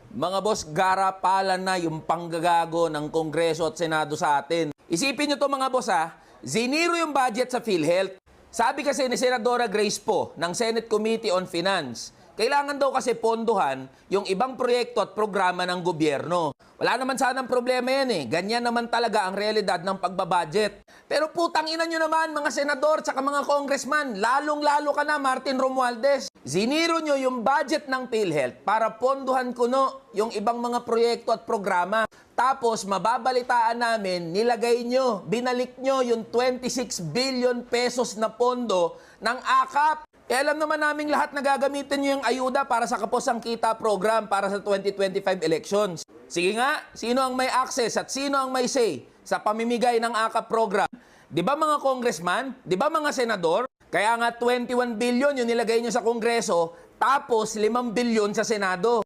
Mga boss, garapalan na yung panggagago ng Kongreso at Senado sa atin. Isipin nyo to mga boss ha, ziniro yung budget sa PhilHealth. Sabi kasi ni Senadora Grace Poe ng Senate Committee on Finance, kailangan daw kasi pondohan yung ibang proyekto at programa ng gobyerno. Wala naman sanang problema yan eh. Ganyan naman talaga ang realidad ng pagbabudget. Pero putang ina nyo naman mga senador at mga congressman, lalong-lalo ka na Martin Romualdez. Ziniro nyo yung budget ng PhilHealth para pondohan kuno yung ibang mga proyekto at programa. Tapos mababalitaan namin, nilagay nyo, binalik nyo yung 26 billion pesos na pondo ng AKAP. Alam naman naming lahat na gagamitin nyo yung ayuda para sa Kapos ang Kita program para sa 2025 elections. Sige nga, sino ang may access at sino ang may say sa pamimigay ng AKAP program? Di ba mga congressman? Di ba mga senador? Kaya nga 21 billion yung nilagay nyo sa Kongreso, tapos 5 billion sa Senado.